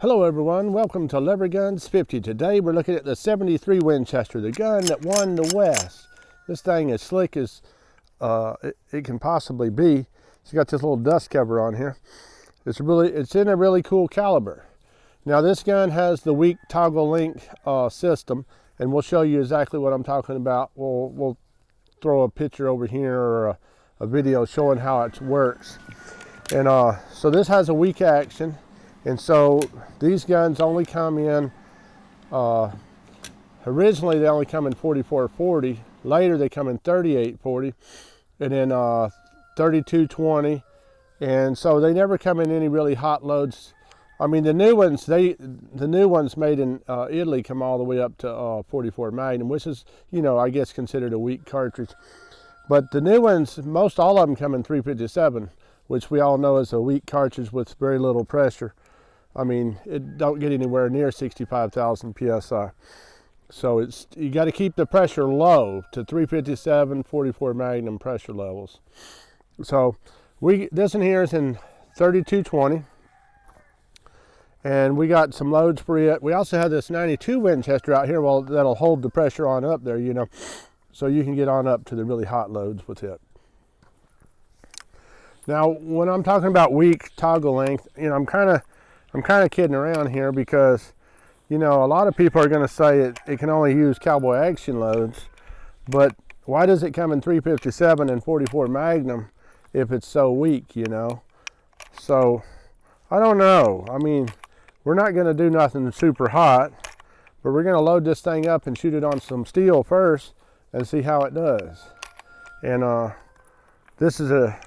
Hello everyone, welcome to Lever Guns 50. Today we're looking at the 73 Winchester, the gun that won the West. This thing is slick as it can possibly be. It's got this little dust cover on here. It's in a really cool caliber. Now this gun has the weak toggle link system, and we'll show you exactly what I'm talking about. We'll throw a picture over here or a video showing how it works. And so this has a weak action. And so these guns only come in, originally they only come in 44-40, later they come in 38-40, and then 32-20, and so they never come in any really hot loads. I mean the new ones made in Italy come all the way up to 44 Magnum, which is, you know, I guess considered a weak cartridge. But the new ones, most all of them come in 357, which we all know is a weak cartridge with very little pressure. I mean, it don't get anywhere near 65,000 PSI. So you got to keep the pressure low to 357, 44 Magnum pressure levels. So this one here is in 32-20. And we got some loads for it. We also have this 92 Winchester out here, well, that'll hold the pressure on up there, you know. So you can get on up to the really hot loads with it. Now, when I'm talking about weak toggle length, you know, I'm kind of kidding around here because, you know, a lot of people are going to say it can only use cowboy action loads, but why does it come in 357 and 44 Magnum if it's so weak, you know? So, I don't know. I mean, we're not going to do nothing super hot, but we're going to load this thing up and shoot it on some steel first and see how it does. And this is a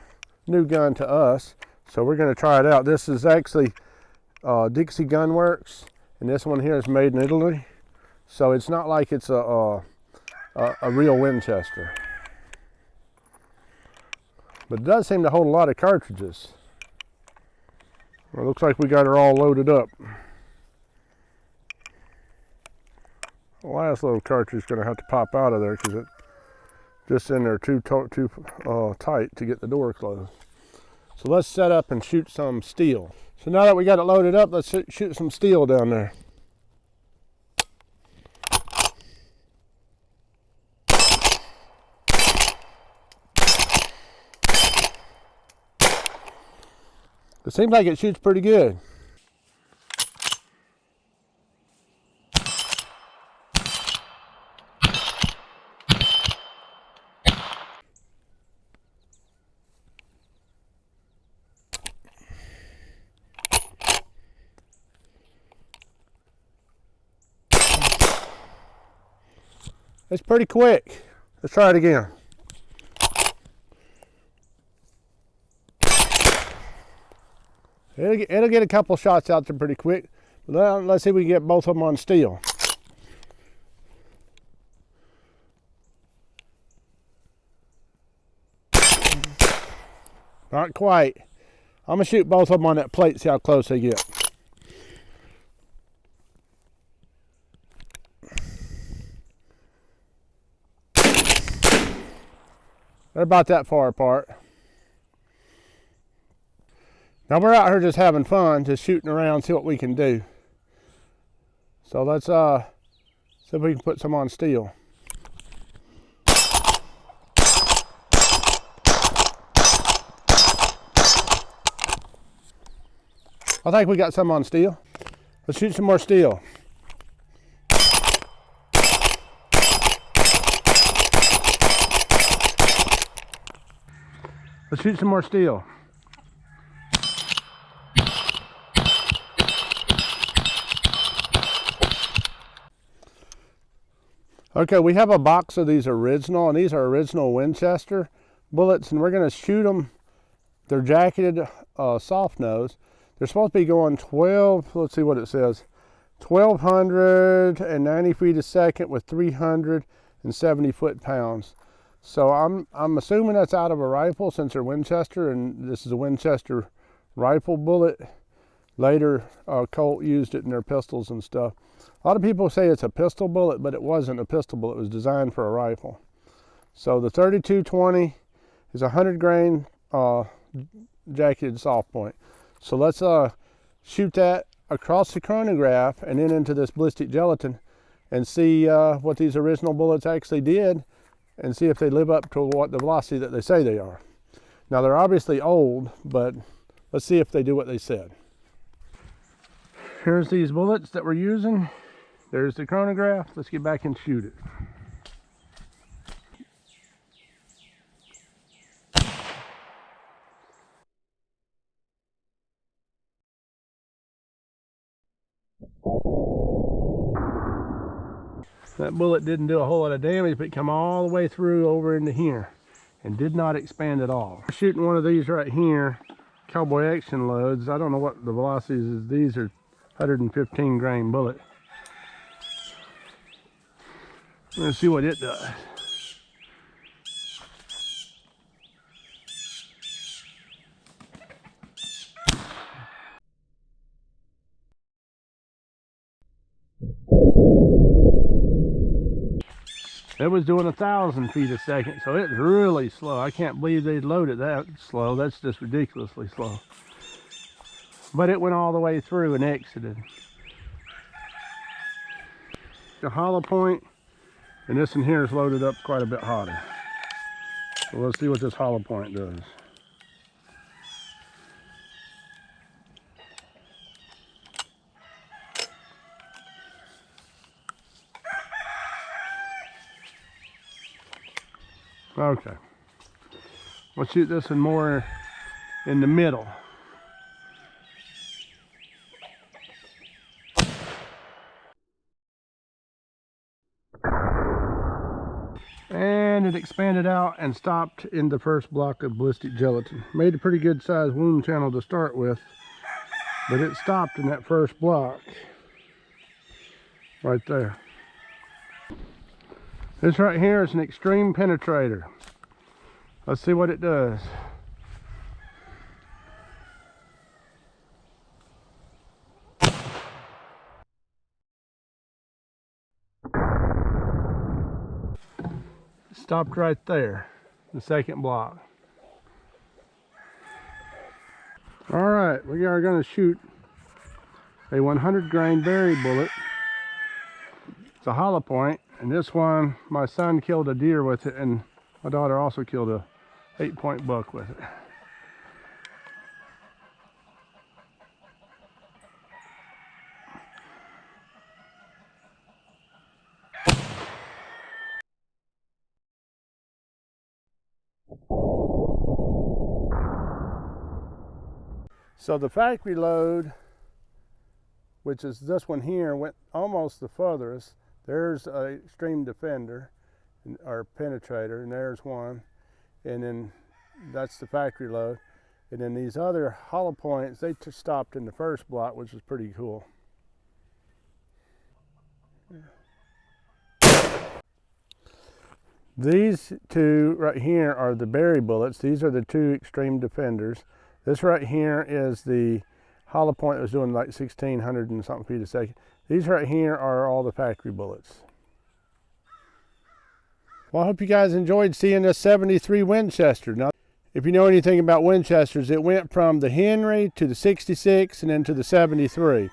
new gun to us, so we're going to try it out. This is actually Dixie Gun Works, and this one here is made in Italy, so it's not like it's a real Winchester, but it does seem to hold a lot of cartridges. Well, it looks like we got her all loaded up. The last little cartridge is going to have to pop out of there because it's just in there too tight to get the door closed. So let's set up and shoot some steel. So now that we got it loaded up, let's shoot some steel down there. It seems like it shoots pretty good. It's pretty quick. Let's try it again. It'll get a couple shots out there pretty quick. Let's see if we can get both of them on steel. Not quite. I'm gonna shoot both of them on that plate, see how close they get. They're about that far apart. Now we're out here just having fun, just shooting around, see what we can do. So let's see if we can put some on steel. I think we got some on steel. Let's shoot some more steel. Let's shoot some more steel. Okay, we have a box of these original, and these are original Winchester bullets, and we're going to shoot them. They're jacketed soft nose. They're supposed to be going 12, let's see what it says, 1,290 feet a second with 370 foot-pounds. So I'm assuming that's out of a rifle since they're Winchester, and this is a Winchester rifle bullet. Later, Colt used it in their pistols and stuff. A lot of people say it's a pistol bullet, but it wasn't a pistol bullet. It was designed for a rifle. So the 32-20 is a 100 grain jacketed soft point. So let's shoot that across the chronograph and then into this ballistic gelatin and see what these original bullets actually did, and see if they live up to what the velocity that they say they are. Now they're obviously old, but let's see if they do what they said. Here's these bullets that we're using. There's the chronograph. Let's get back and shoot it. That bullet didn't do a whole lot of damage, but it came all the way through over into here and did not expand at all. We're shooting one of these right here, cowboy action loads. I don't know what the velocities is. These are 115 grain bullet. Let's see what it does. It was doing 1,000 feet a second, so it's really slow. I can't believe they loaded that slow. That's just ridiculously slow. But it went all the way through and exited. The hollow point, and this in here is loaded up quite a bit hotter. So let's see what this hollow point does. Okay, we'll shoot this one more in the middle. And it expanded out and stopped in the first block of ballistic gelatin. Made a pretty good sized wound channel to start with, but it stopped in that first block right there. This right here is an extreme penetrator. Let's see what it does. Stopped right there, the second block. All right, we are going to shoot a 100 grain berry bullet. It's a hollow point. And this one, my son killed a deer with it, and my daughter also killed a 8-point buck with it. So the factory load, which is this one here, went almost the furthest. There's a Extreme Defender, or Penetrator, and there's one. And then that's the factory load. And then these other hollow points, they stopped in the first block, which was pretty cool. These two right here are the berry bullets. These are the two Extreme Defenders. This right here is the hollow point that was doing like 1,600 and something feet a second. These right here are all the factory bullets. Well, I hope you guys enjoyed seeing this 73 Winchester. Now, if you know anything about Winchesters, it went from the Henry to the 66 and then to the 73.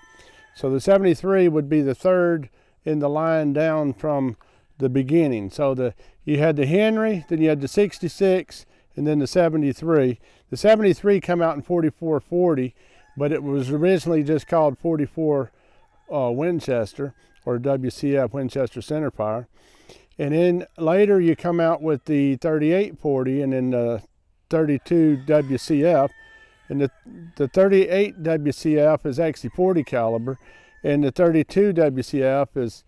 So the 73 would be the third in the line down from the beginning. So you had the Henry, then you had the 66, and then the 73. The 73 come out in 4440, but it was originally just called 44 Winchester, or WCF, Winchester Centerfire. And then later you come out with the 3840 and then the 32 WCF. And the 38 WCF is actually 40 caliber, and the 32 WCF is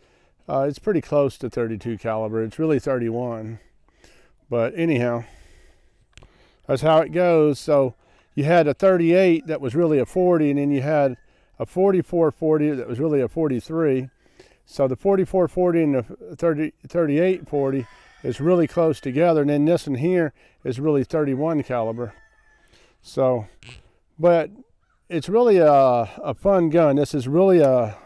it's pretty close to 32 caliber. It's really 31. But anyhow, that's how it goes. So you had a 38 that was really a 40, and then you had a 4440 that was really a 43. So the 4440 and the 3840 is really close together, and then this one here is really 31 caliber. So, but it's really a fun gun. This is really a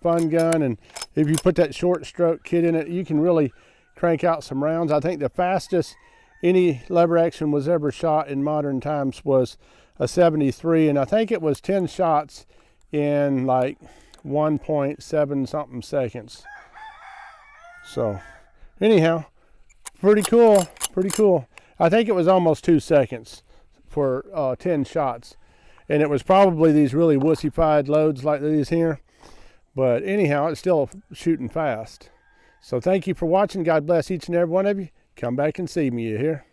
fun gun, and if you put that short stroke kit in it, you can really crank out some rounds. I think the fastest any lever action was ever shot in modern times was a 73, and I think it was 10 shots in like 1.7 something seconds. So anyhow, pretty cool, pretty cool. I think it was almost 2 seconds for 10 shots. And it was probably these really wussified loads like these here. But anyhow, it's still shooting fast. So thank you for watching. God bless each and every one of you. Come back and see me, you hear?